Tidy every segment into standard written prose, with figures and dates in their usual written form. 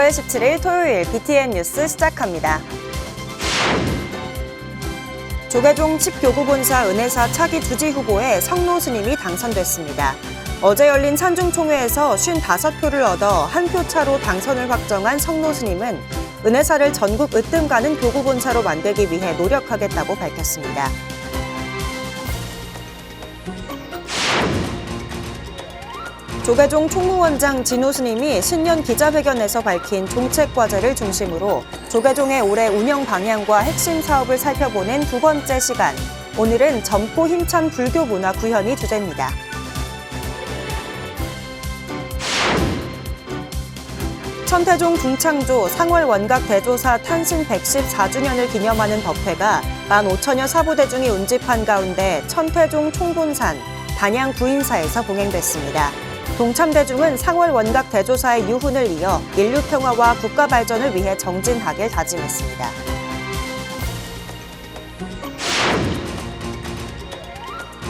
4월 17일 토요일 BTN 뉴스 시작합니다. 조계종 칩교구본사 은혜사 차기 주지 후보에 성노 스님이 당선됐습니다. 어제 열린 산중총회에서 55표를 얻어 한 표 차로 당선을 확정한 성노 스님은 은혜사를 전국 으뜸 가는 교구본사로 만들기 위해 노력하겠다고 밝혔습니다. 조계종 총무원장 진호 스님이 신년 기자회견에서 밝힌 종책과제를 중심으로 조계종의 올해 운영 방향과 핵심 사업을 살펴보는 두 번째 시간. 오늘은 젊고 힘찬 불교 문화 구현이 주제입니다. 천태종 중창조 상월 원각 대조사 탄신 114주년을 기념하는 법회가 15,000여 사부대중이 운집한 가운데 천태종 총본산 단양 부인사에서 봉행됐습니다. 동참대중은 상월 원각 대조사의 유훈을 이어 인류 평화와 국가 발전을 위해 정진하길 다짐했습니다.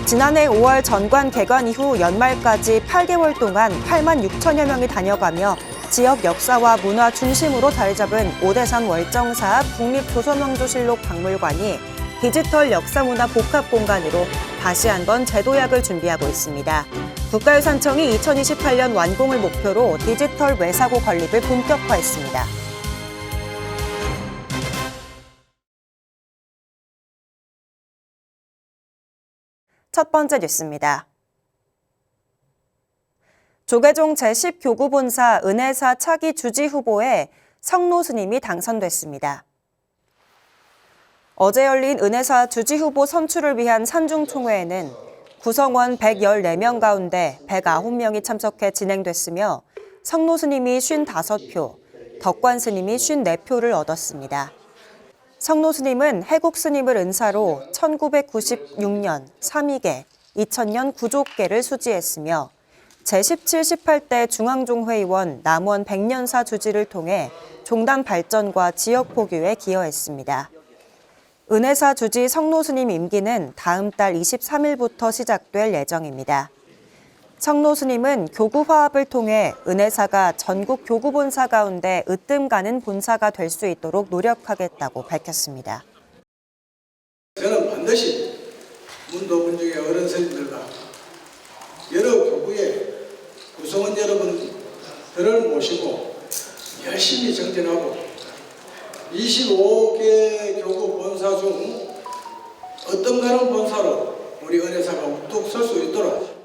지난해 5월 전관 개관 이후 연말까지 8개월 동안 8만 6천여 명이 다녀가며 지역 역사와 문화 중심으로 자리 잡은 오대산 월정사업 국립조선왕조실록 박물관이 디지털 역사문화 복합공간으로 다시 한번 재도약을 준비하고 있습니다. 국가유산청이 2028년 완공을 목표로 디지털 외사고 건립을 본격화했습니다. 첫 번째 뉴스입니다. 조계종 제10교구본사 은혜사 차기 주지 후보에 성노 스님이 당선됐습니다. 어제 열린 은혜사 주지 후보 선출을 위한 산중총회에는 구성원 114명 가운데 109명이 참석해 진행됐으며 성노 스님이 55표, 덕관 스님이 54표를 얻었습니다. 성노 스님은 해국 스님을 은사로 1996년 3위계, 2000년 9족계를 수지했으며 제17, 18대 중앙종회의원 남원 백년사 주지를 통해 종단 발전과 지역 포교에 기여했습니다. 은혜사 주지 성노 스님 임기는 다음 달 23일부터 시작될 예정입니다. 성노 스님은 교구 화합을 통해 은혜사가 전국 교구본사 가운데 으뜸 가는 본사가 될 수 있도록 노력하겠다고 밝혔습니다. 저는 반드시 문도 문중의 어른 스님들과 여러 교구의 구성원 여러분들을 모시고 열심히 정진하고 25개 교구 본사 중 어떤 가는 본사로 우리 은혜사가 우뚝 설 수 있도록.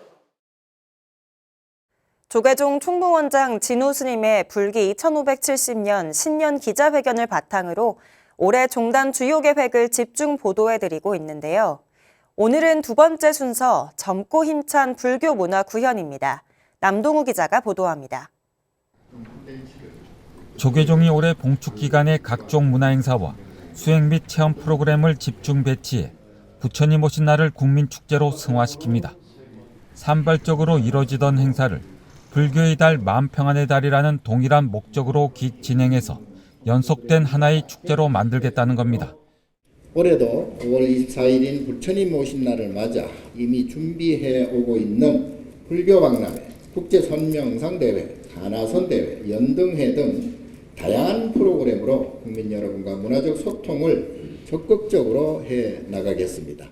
조계종 총무원장 진호 스님의 불기 2570년 신년 기자회견을 바탕으로 올해 종단 주요 계획을 집중 보도해드리고 있는데요. 오늘은 두 번째 순서 젊고 힘찬 불교 문화 구현입니다. 남동우 기자가 보도합니다. 조계종이 올해 봉축 기간에 각종 문화행사와 수행 및 체험 프로그램을 집중 배치해 부처님 오신 날을 국민축제로 승화시킵니다. 산발적으로 이뤄지던 행사를 불교의 달 마음평안의 달이라는 동일한 목적으로 진행해서 연속된 하나의 축제로 만들겠다는 겁니다. 올해도 5월 24일인 부처님 오신 날을 맞아 이미 준비해 오고 있는 불교박람회, 국제선명상대회, 가나선대회, 연등회 등 다양한 프로그램으로 국민 여러분과 문화적 소통을 적극적으로 해 나가겠습니다.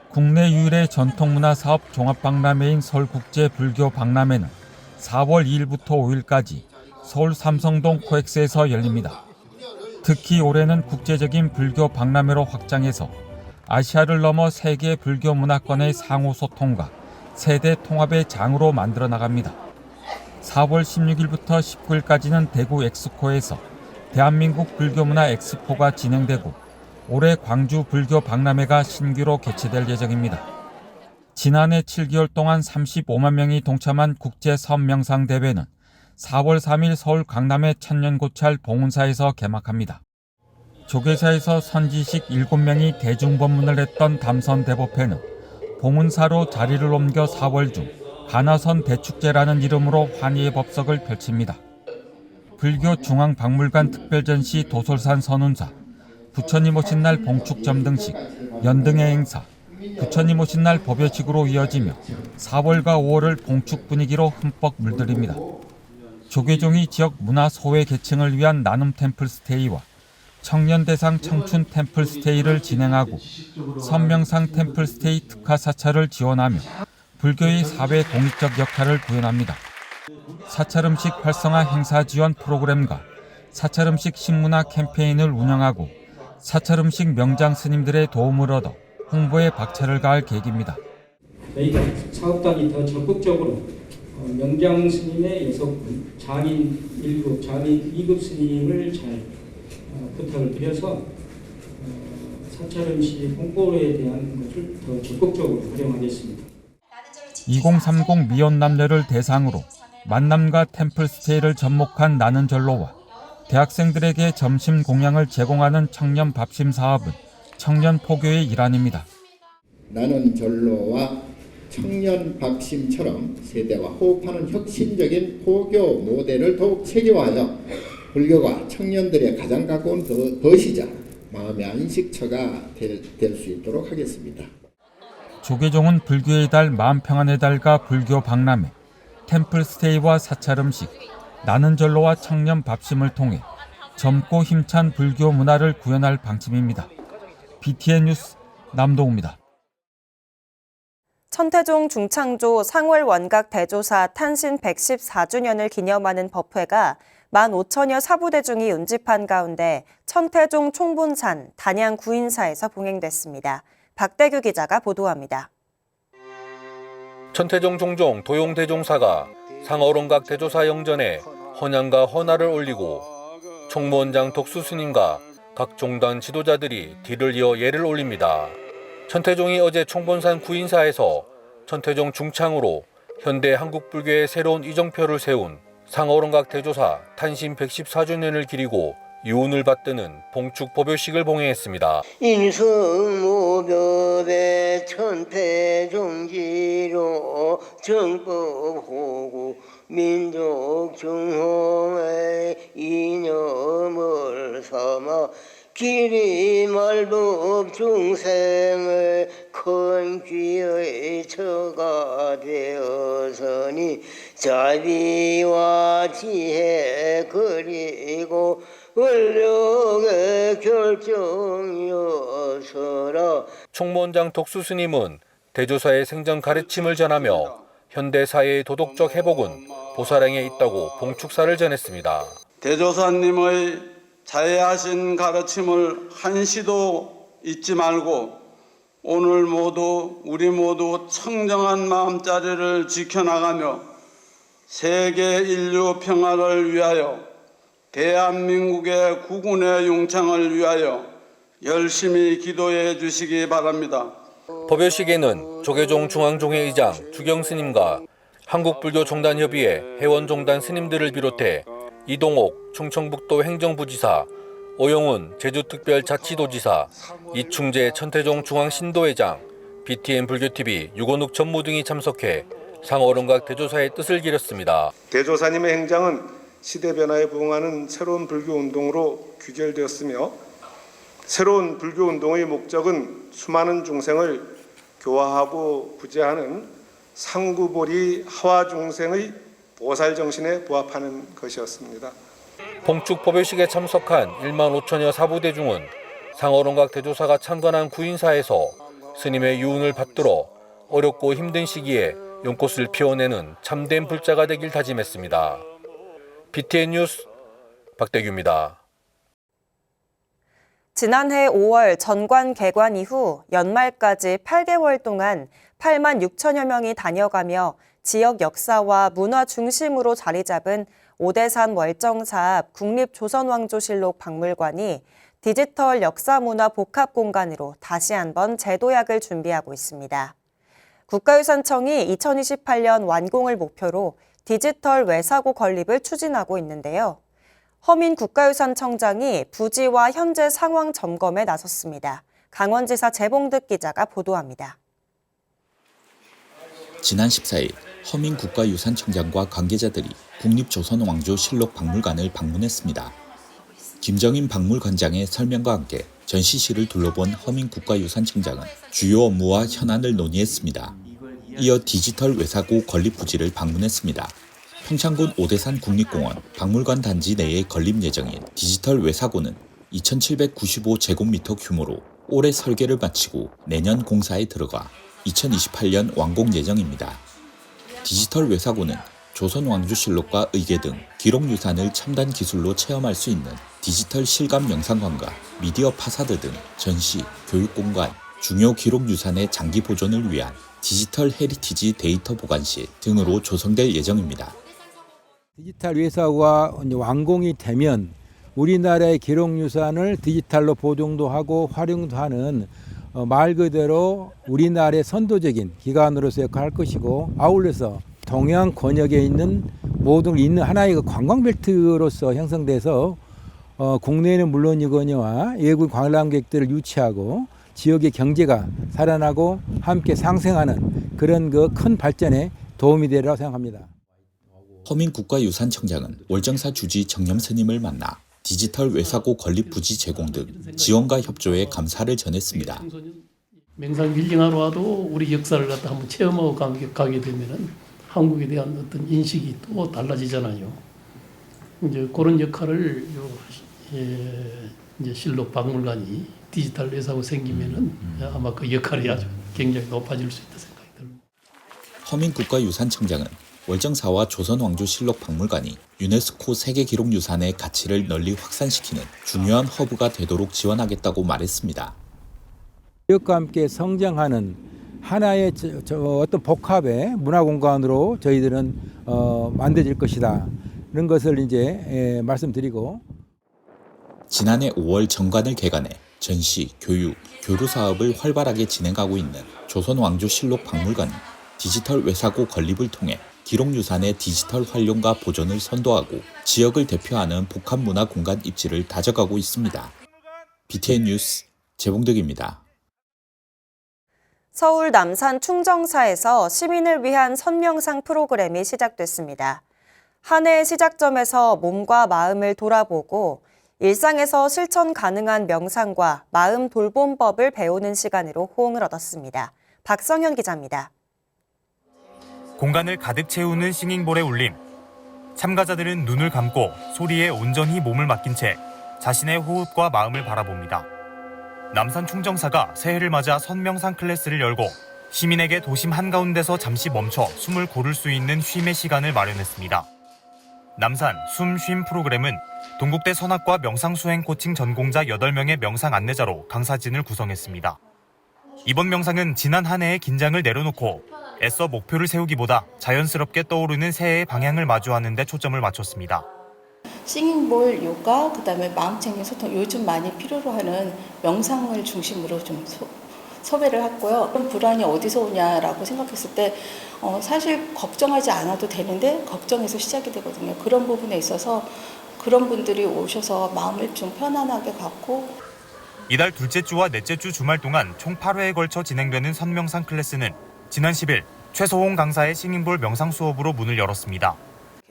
국내 유일의 전통문화 사업 종합박람회인 서울국제불교박람회는 4월 2일부터 5일까지 서울 삼성동 코엑스에서 열립니다. 특히 올해는 국제적인 불교 박람회로 확장해서 아시아를 넘어 세계 불교 문화권의 상호 소통과 세대 통합의 장으로 만들어 나갑니다. 4월 16일부터 19일까지는 대구 엑스코에서 대한민국 불교문화 엑스포가 진행되고 올해 광주 불교 박람회가 신규로 개최될 예정입니다. 지난해 7개월 동안 35만 명이 동참한 국제선명상대회는 4월 3일 서울 강남의 천년고찰 봉은사에서 개막합니다. 조계사에서 선지식 7명이 대중법문을 했던 담선대법회는 봉은사로 자리를 옮겨 4월 중 가나선 대축제라는 이름으로 환희의 법석을 펼칩니다. 불교 중앙박물관 특별전시 도솔산 선운사, 부처님 오신 날 봉축점 등식, 연등의 행사, 부처님 오신 날 법요식으로 이어지며 4월과 5월을 봉축 분위기로 흠뻑 물들입니다. 조계종이 지역 문화 소외 계층을 위한 나눔 템플스테이와 청년 대상 청춘 템플스테이를 진행하고 선명상 템플스테이 특화 사찰을 지원하며 불교의 사회 공익적 역할을 구현합니다. 사찰 음식 활성화 행사 지원 프로그램과 사찰 음식 식문화 캠페인을 운영하고 사찰 음식 명장 스님들의 도움을 얻어 홍보에 박차를 가할 계획입니다. 저희가 사업단이 더 적극적으로 명장 스님의 6분, 장인 1급, 장인 2급 스님을 잘 부탁을 드려서 사찰 음식 홍보에 대한 것을 더 적극적으로 활용하겠습니다. 2030 미혼 남녀를 대상으로 만남과 템플스테이를 접목한 나는 절로와 대학생들에게 점심 공양을 제공하는 청년 밥심 사업은 청년 포교의 일환입니다. 나는 절로와 청년 밥심처럼 세대와 호흡하는 혁신적인 포교 모델을 더욱 체계화하여 불교가 청년들의 가장 가까운 것이자 마음의 안식처가 될 수 있도록 하겠습니다. 조계종은 불교의 달 마음평안의 달과 불교 박람회, 템플스테이와 사찰 음식, 나는 절로와 청년 밥심을 통해 젊고 힘찬 불교 문화를 구현할 방침입니다. BTN 뉴스 남동우입니다. 천태종 중창조 상월 원각 대조사 탄신 114주년을 기념하는 법회가 15,000여 사부대중이 운집한 가운데 천태종 총본산 단양 구인사에서 봉행됐습니다. 박대규 기자가 보도합니다. 천태종 종종 도용대종사가 상어론각 대조사 영전에 헌양과 헌화를 올리고 총무원장 독수스님과 각 종단 지도자들이 뒤를 이어 예를 올립니다. 천태종이 어제 총본산 구인사에서 천태종 중창으로 현대 한국 불교의 새로운 이정표를 세운 상어론각 대조사 탄신 114주년을 기리고 유운을 받드는 봉축 법요식을 봉행했습니다. 인성무법의 천태종지로 정법호구 민족 중흥의 이념을 삼아 기리말법 중생의 큰 귀의 처가 되어서니 자비와 지혜 그리고 원력의 결정이었으라. 총무원장 독수스님은 대조사의 생전 가르침을 전하며 현대 사회의 도덕적 회복은 보살행에 있다고 봉축사를 전했습니다. 대조사님의 자애하신 가르침을 한시도 잊지 말고 오늘 우리 모두 청정한 마음자리를 지켜나가며 세계 인류 평화를 위하여 대한민국의 국운의 용창을 위하여 열심히 기도해 주시기 바랍니다. 법요식에는 조계종 중앙종회의장 주경스님과 한국불교종단협의회 회원종단 스님들을 비롯해 이동옥 충청북도 행정부지사, 오영훈 제주특별자치도지사, 이충재 천태종 중앙신도회장, BTN 불교TV 유건욱 전무 등이 참석해 상어론각 대조사의 뜻을 기렸습니다. 대조사님의 행장은 시대 변화에 부응하는 새로운 불교운동으로 귀결되었으며 새로운 불교운동의 목적은 수많은 중생을 교화하고 구제하는 상구보리 하화 중생의 보살 정신에 부합하는 것이었습니다. 봉축 법요식에 참석한 15,000여 사부대중은 상어론각 대조사가 창건한 구인사에서 스님의 유운을 받들어 어렵고 힘든 시기에 용꽃을 피워내는 참된 불자가 되길 다짐했습니다. BTN 뉴스 박대규입니다. 지난해 5월 전관 개관 이후 연말까지 8개월 동안 8만 6천여 명이 다녀가며 지역 역사와 문화 중심으로 자리 잡은 오대산 월정사업 국립조선왕조실록 박물관이 디지털 역사문화 복합공간으로 다시 한번 재도약을 준비하고 있습니다. 국가유산청이 2028년 완공을 목표로 디지털 외사고 건립을 추진하고 있는데요. 허민 국가유산청장이 부지와 현재 상황 점검에 나섰습니다. 강원지사 재봉득 기자가 보도합니다. 지난 14일 허민 국가유산청장과 관계자들이 국립조선왕조실록 박물관을 방문했습니다. 김정인 박물관장의 설명과 함께 전시실을 둘러본 허민 국가유산청장은 주요 업무와 현안을 논의했습니다. 이어 디지털 외사고 건립 부지를 방문했습니다. 평창군 오대산 국립공원 박물관 단지 내에 건립 예정인 디지털 외사고는 2,795제곱미터 규모로 올해 설계를 마치고 내년 공사에 들어가 2028년 완공 예정입니다. 디지털 외사고는 조선 왕조실록과 의궤 등 기록유산을 첨단 기술로 체험할 수 있는 디지털 실감 영상관과 미디어 파사드 등 전시, 교육공간, 중요 기록유산의 장기 보존을 위한 디지털 헤리티지 데이터 보관실 등으로 조성될 예정입니다. 디지털 외사고가 완공이 되면 우리나라의 기록유산을 디지털로 보존도 하고 활용도 하는 말 그대로 우리나라의 선도적인 기관으로서 역할을 할 것이고, 아울러서 동해안 권역에 있는 모든 있는 하나의 관광벨트로서 형성돼서 국내에는 물론이거니와 외국 관람객들을 유치하고 지역의 경제가 살아나고 함께 상생하는 그런 큰 발전에 도움이 되리라고 생각합니다. 허민 국가유산청장은 월정사 주지 정념 스님을 만나 디지털 외사고 건립 부지 제공 등 지원과 협조에 감사를 전했습니다. 명상 힐링하러 와도 우리 역사를 갖다 한번 체험하고 가게 되면은 한국에 대한 어떤 인식이 또 달라지잖아요. 이제 그런 역할을 이제 실록 박물관이 디지털 외사고 생기면은 아마 그 역할이 아주 굉장히 높아질 수 있다 생각이 듭니다. 허민 국가유산청장은 월정사와 조선왕조실록 박물관이 유네스코 세계기록유산의 가치를 널리 확산시키는 중요한 허브가 되도록 지원하겠다고 말했습니다. 지역과 함께 성장하는 하나의 어떤 복합의 문화공간으로 저희들은 만들어질 것이다. 이런 것을 이제 말씀드리고, 지난해 5월 정관을 개관해 전시, 교육, 교류 사업을 활발하게 진행하고 있는 조선왕조실록 박물관이 디지털 외사고 건립을 통해 기록유산의 디지털 활용과 보존을 선도하고 지역을 대표하는 복합문화공간 입지를 다져가고 있습니다. BTN 뉴스 재봉덕입니다. 서울 남산 충정사에서 시민을 위한 선명상 프로그램이 시작됐습니다. 한 해의 시작점에서 몸과 마음을 돌아보고 일상에서 실천 가능한 명상과 마음 돌봄법을 배우는 시간으로 호응을 얻었습니다. 박성현 기자입니다. 공간을 가득 채우는 싱잉볼의 울림. 참가자들은 눈을 감고 소리에 온전히 몸을 맡긴 채 자신의 호흡과 마음을 바라봅니다. 남산 충정사가 새해를 맞아 선명상 클래스를 열고 시민에게 도심 한가운데서 잠시 멈춰 숨을 고를 수 있는 쉼의 시간을 마련했습니다. 남산 숨 쉼 프로그램은 동국대 선학과 명상수행 코칭 전공자 8명의 명상 안내자로 강사진을 구성했습니다. 이번 명상은 지난 한 해의 긴장을 내려놓고 애써 목표를 세우기보다 자연스럽게 떠오르는 새해의 방향을 마주하는 데 초점을 맞췄습니다. 싱잉볼, 요가, 그다음에 마음챙김 소통, 요즘 많이 필요로 하는 명상을 중심으로 좀 섭외를 했고요. 그런 불안이 어디서 오냐라고 생각했을 때 사실 걱정하지 않아도 되는데 걱정해서 시작이 되거든요. 그런 부분에 있어서 그런 분들이 오셔서 마음을 좀 편안하게 갖고, 이달 둘째 주와 넷째 주 주말 동안 총 8회에 걸쳐 진행되는 선명상 클래스는 지난 10일 최소홍 강사의 싱잉볼 명상 수업으로 문을 열었습니다.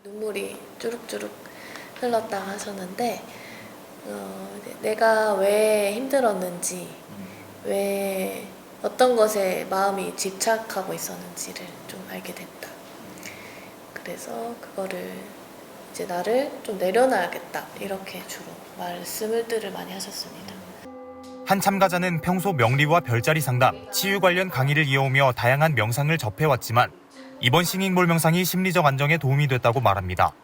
눈물이 주룩주룩 흘렀다 하셨는데 내가 왜 힘들었는지, 왜 어떤 것에 마음이 집착하고 있었는지를 좀 알게 됐다. 그래서 그거를 이제 나를 좀 내려놔야겠다, 이렇게 주로 말씀들을 많이 하셨습니다. 한 참가자는 평소 명리와 별자리 상담, 치유 관련 강의를 이어오며 다양한 명상을 접해왔지만 이번 싱잉볼 명상이 심리적 안정에 도움이 됐다고 말합니다.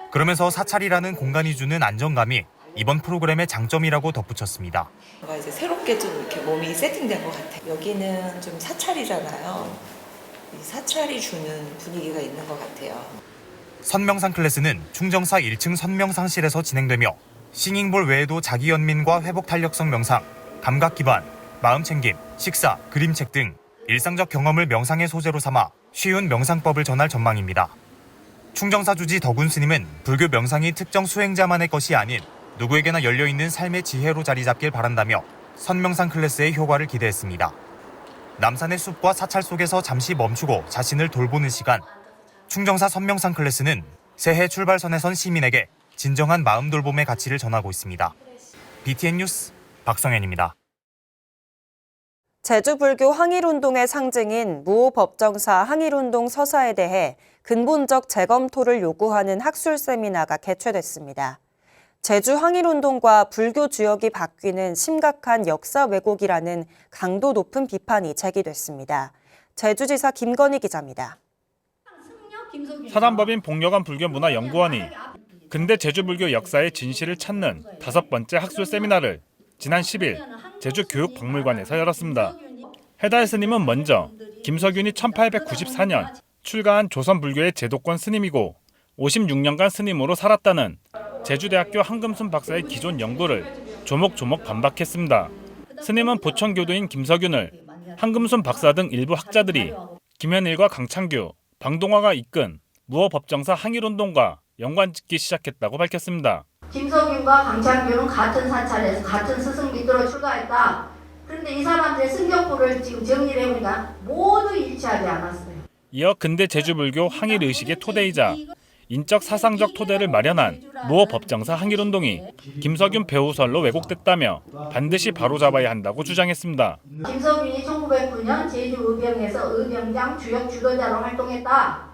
그러면서 사찰이라는 공간이 주는 안정감이 이번 프로그램의 장점이라고 덧붙였습니다. 이제 새롭게 좀 이렇게 몸이 세팅된 것 같아요. 여기는 좀 사찰이잖아요. 이 사찰이 주는 분위기가 있는 것 같아요. 선명상 클래스는 충정사 1층 선명상실에서 진행되며 싱잉볼 외에도 자기연민과 회복 탄력성 명상, 감각 기반, 마음 챙김, 식사, 그림책 등 일상적 경험을 명상의 소재로 삼아 쉬운 명상법을 전할 전망입니다. 충정사 주지 덕운 스님은 불교 명상이 특정 수행자만의 것이 아닌 누구에게나 열려있는 삶의 지혜로 자리 잡길 바란다며 선명상 클래스의 효과를 기대했습니다. 남산의 숲과 사찰 속에서 잠시 멈추고 자신을 돌보는 시간. 충정사 선명상 클래스는 새해 출발선에 선 시민에게 진정한 마음 돌봄의 가치를 전하고 있습니다. BTN 뉴스 박성현입니다. 제주불교 항일운동의 상징인 무오법정사 항일운동 서사에 대해 근본적 재검토를 요구하는 학술 세미나가 개최됐습니다. 제주 항일운동과 불교 주역이 바뀌는 심각한 역사 왜곡이라는 강도 높은 비판이 제기됐습니다. 제주지사 김건희 기자입니다. 사단법인 복려관 불교문화연구원이 근대 제주불교 역사의 진실을 찾는 5번째 학술 세미나를 지난 10일 제주교육박물관에서 열었습니다. 해달 스님은 먼저 김석윤이 1894년 출가한 조선불교의 제도권 스님이고 56년간 스님으로 살았다는 제주대학교 한금순 박사의 기존 연구를 조목조목 반박했습니다. 스님은 보천교도인 김석윤을 한금순 박사 등 일부 학자들이 김현일과 강창규, 방동화가 이끈 무어법정사 항일운동과 연관짓기 시작했다고 밝혔습니다. 김석윤과 강창규는 같은 사찰에서 같은 스승 밑으로 출가했다. 그런데 이 사람들의 승격부를 지금 정리를 해보니까 모두 일치하지 않았어요. 이어 근대 제주불교 항일의식의 토대이자 인적 사상적 토대를 마련한 무어법정사 항일운동이 김석윤 배우설로 왜곡됐다며 반드시 바로잡아야 한다고 주장했습니다. 김석윤이 1909년 제주 의병에서 의병장 주역 주도자로 활동했다.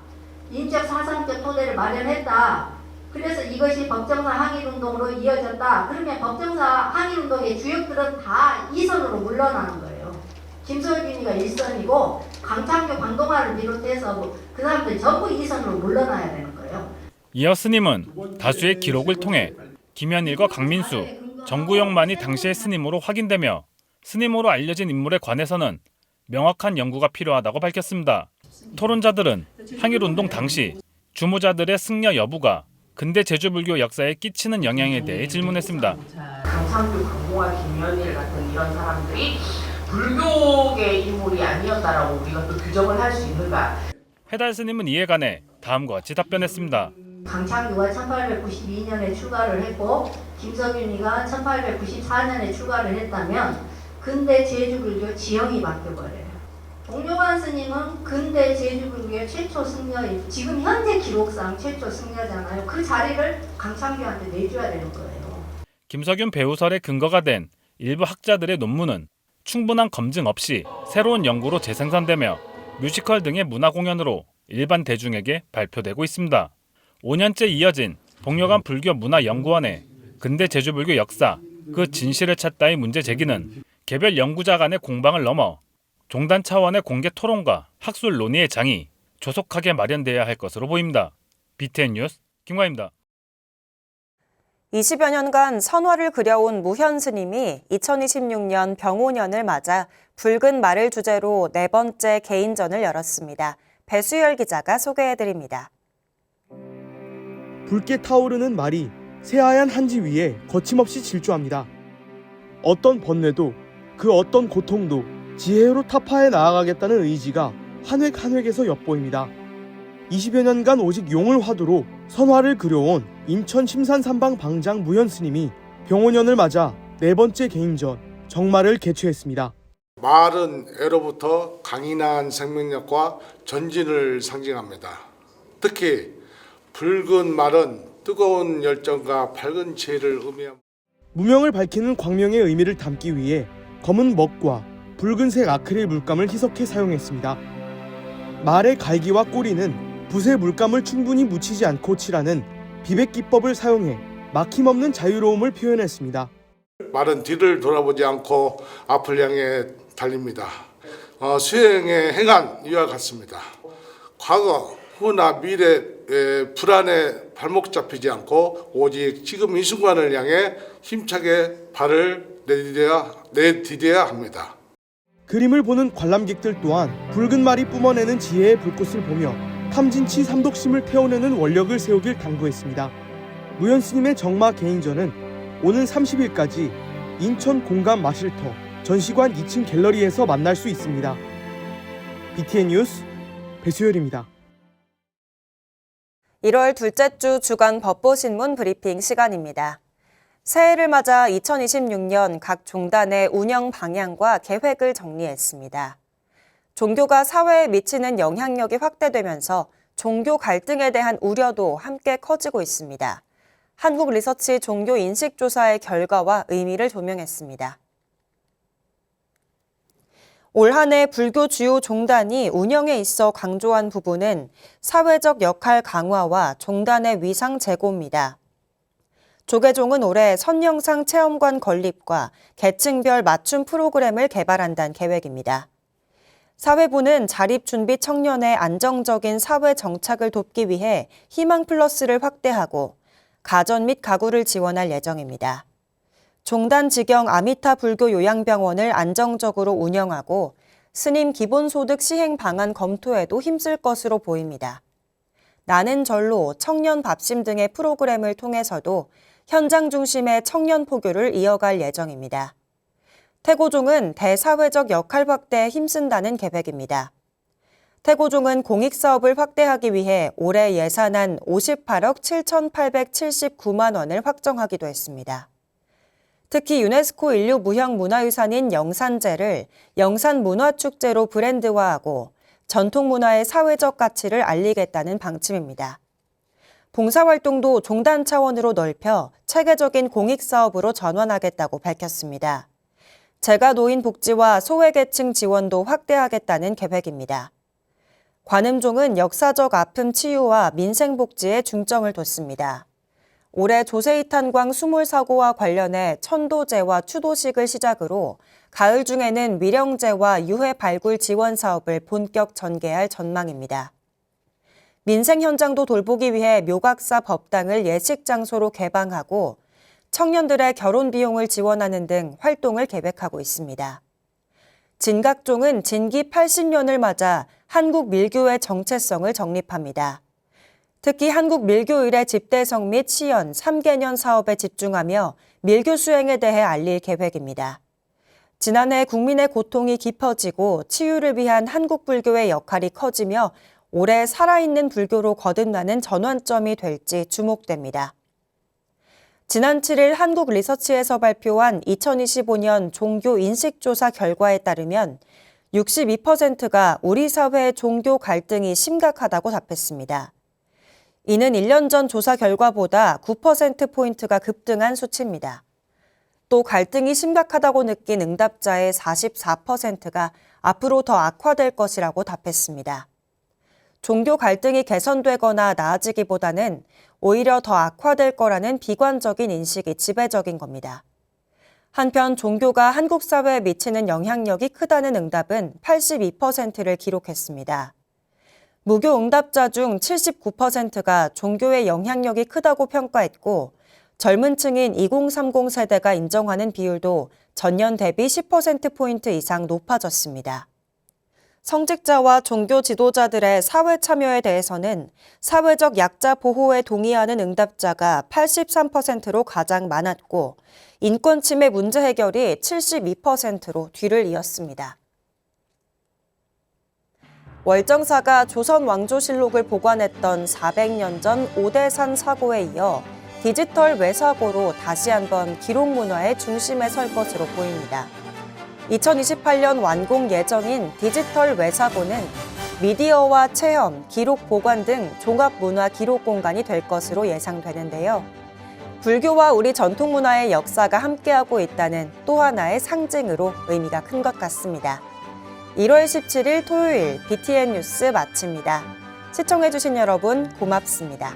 인적 사상적 토대를 마련했다. 그래서 이것이 법정사 항일운동으로 이어졌다. 그러면 법정사 항일운동의 주역들은 다 2선으로 물러나는 거예요. 김석윤이가 1선이고 강창규, 방동화를 비롯해서 그 사람들이 전부 2선으로 물러나야 되는 거예요. 이어 스님은 다수의 기록을 통해 김현일과 강민수, 정구영만이 당시의 스님으로 확인되며 스님으로 알려진 인물에 관해서는 명확한 연구가 필요하다고 밝혔습니다. 토론자들은 항일운동 당시 주모자들의 승려 여부가 근대 제주불교 역사에 끼치는 영향에 대해 질문했습니다. 강창규, 방동화, 김현일 같은 이런 사람들이 불교계 인물이 아니었다라고 우리가 또 규정을 할 수 있는가? 해달 스님은 이에 관해 다음과 같이 답변했습니다. 강창규가 1892년에 출가를 했고 김석윤이가 1894년에 출가를 했다면 근대 제주불교 지형이 바뀌어버려요. 복려관 스님은 근대 제주불교의 최초 승려이고 지금 현재 기록상 최초 승려잖아요. 그 자리를 강창규한테 내줘야 되는 거예요. 김석윤 배우설의 근거가 된 일부 학자들의 논문은 충분한 검증 없이 새로운 연구로 재생산되며 뮤지컬 등의 문화공연으로 일반 대중에게 발표되고 있습니다. 5년째 이어진 복려관 불교문화연구원의 근대 제주불교 역사, 그 진실을 찾다의 문제 제기는 개별 연구자 간의 공방을 넘어 종단 차원의 공개 토론과 학술 논의의 장이 조속하게 마련돼야 할 것으로 보입니다. BTN 뉴스 김광입니다. 20여 년간 선화를 그려온 무현 스님이 2026년 병오년을 맞아 붉은 말을 주제로 4번째 개인전을 열었습니다. 배수열 기자가 소개해드립니다. 붉게 타오르는 말이 새하얀 한지 위에 거침없이 질주합니다. 어떤 번뇌도 그 어떤 고통도 지혜로 타파해 나아가겠다는 의지가 한 획 한 획에서 엿보입니다. 20여 년간 오직 용을 화두로 선화를 그려온 인천 심산삼방 방장 무현 스님이 병오년을 맞아 4번째 개인전 정말을 개최했습니다. 말은 애로부터 강인한 생명력과 전진을 상징합니다. 특히 붉은 말은 뜨거운 열정과 밝은 지혜를 의미합니다. 무명을 밝히는 광명의 의미를 담기 위해 검은 먹과 붉은색 아크릴 물감을 희석해 사용했습니다. 말의 갈기와 꼬리는 붓의 물감을 충분히 묻히지 않고 칠하는 비백 기법을 사용해 막힘없는 자유로움을 표현했습니다. 말은 뒤를 돌아보지 않고 앞을 향해 달립니다. 수행의 행한 이와 같습니다. 과거, 후나 미래의 불안에 발목 잡히지 않고 오직 지금 이 순간을 향해 힘차게 발을 내디뎌야 합니다. 그림을 보는 관람객들 또한 붉은 말이 뿜어내는 지혜의 불꽃을 보며 탐진치 삼독심을 태워내는 원력을 세우길 당부했습니다. 무현 스님의 정마 개인전은 오는 30일까지 인천 공감 마실터 전시관 2층 갤러리에서 만날 수 있습니다. BTN 뉴스 배수열입니다. 1월 둘째 주 주간 법보신문 브리핑 시간입니다. 새해를 맞아 2026년 각 종단의 운영 방향과 계획을 정리했습니다. 종교가 사회에 미치는 영향력이 확대되면서 종교 갈등에 대한 우려도 함께 커지고 있습니다. 한국리서치 종교인식조사의 결과와 의미를 조명했습니다. 올 한 해 불교 주요 종단이 운영에 있어 강조한 부분은 사회적 역할 강화와 종단의 위상 제고입니다. 조계종은 올해 선영상 체험관 건립과 계층별 맞춤 프로그램을 개발한다는 계획입니다. 사회부는 자립준비 청년의 안정적인 사회 정착을 돕기 위해 희망 플러스를 확대하고 가전 및 가구를 지원할 예정입니다. 종단 직영 아미타 불교 요양병원을 안정적으로 운영하고 스님 기본소득 시행 방안 검토에도 힘쓸 것으로 보입니다. 나는 절로, 청년 밥심 등의 프로그램을 통해서도 현장 중심의 청년 포교를 이어갈 예정입니다. 태고종은 대사회적 역할 확대에 힘쓴다는 계획입니다. 태고종은 공익사업을 확대하기 위해 올해 예산안 58억 7,879만 원을 확정하기도 했습니다. 특히 유네스코 인류 무형 문화유산인 영산제를 영산문화축제로 브랜드화하고 전통문화의 사회적 가치를 알리겠다는 방침입니다. 봉사활동도 종단 차원으로 넓혀 체계적인 공익사업으로 전환하겠다고 밝혔습니다. 재가 노인 복지와 소외계층 지원도 확대하겠다는 계획입니다. 관음종은 역사적 아픔 치유와 민생복지에 중점을 뒀습니다. 올해 조세이탄광 수몰 사고와 관련해 천도제와 추도식을 시작으로 가을 중에는 위령제와 유해 발굴 지원 사업을 본격 전개할 전망입니다. 민생 현장도 돌보기 위해 묘각사 법당을 예식 장소로 개방하고 청년들의 결혼 비용을 지원하는 등 활동을 계획하고 있습니다. 진각종은 진기 80년을 맞아 한국 밀교의 정체성을 정립합니다. 특히 한국 밀교일의 집대성 및 시연, 3개년 사업에 집중하며 밀교 수행에 대해 알릴 계획입니다. 지난해 국민의 고통이 깊어지고 치유를 위한 한국 불교의 역할이 커지며 올해 살아있는 불교로 거듭나는 전환점이 될지 주목됩니다. 지난 7일 한국리서치에서 발표한 2025년 종교 인식조사 결과에 따르면 62%가 우리 사회의 종교 갈등이 심각하다고 답했습니다. 이는 1년 전 조사 결과보다 9%포인트가 급등한 수치입니다. 또 갈등이 심각하다고 느낀 응답자의 44%가 앞으로 더 악화될 것이라고 답했습니다. 종교 갈등이 개선되거나 나아지기보다는 오히려 더 악화될 거라는 비관적인 인식이 지배적인 겁니다. 한편 종교가 한국 사회에 미치는 영향력이 크다는 응답은 82%를 기록했습니다. 무교 응답자 중 79%가 종교의 영향력이 크다고 평가했고 젊은 층인 2030 세대가 인정하는 비율도 전년 대비 10%포인트 이상 높아졌습니다. 성직자와 종교 지도자들의 사회 참여에 대해서는 사회적 약자 보호에 동의하는 응답자가 83%로 가장 많았고 인권 침해 문제 해결이 72%로 뒤를 이었습니다. 월정사가 조선 왕조실록을 보관했던 400년 전 오대산 사고에 이어 디지털 외사고로 다시 한번 기록 문화의 중심에 설 것으로 보입니다. 2028년 완공 예정인 디지털 외사고는 미디어와 체험, 기록 보관 등 종합 문화 기록 공간이 될 것으로 예상되는데요. 불교와 우리 전통 문화의 역사가 함께하고 있다는 또 하나의 상징으로 의미가 큰 것 같습니다. 1월 17일 토요일 BTN 뉴스 마칩니다. 시청해주신 여러분 고맙습니다.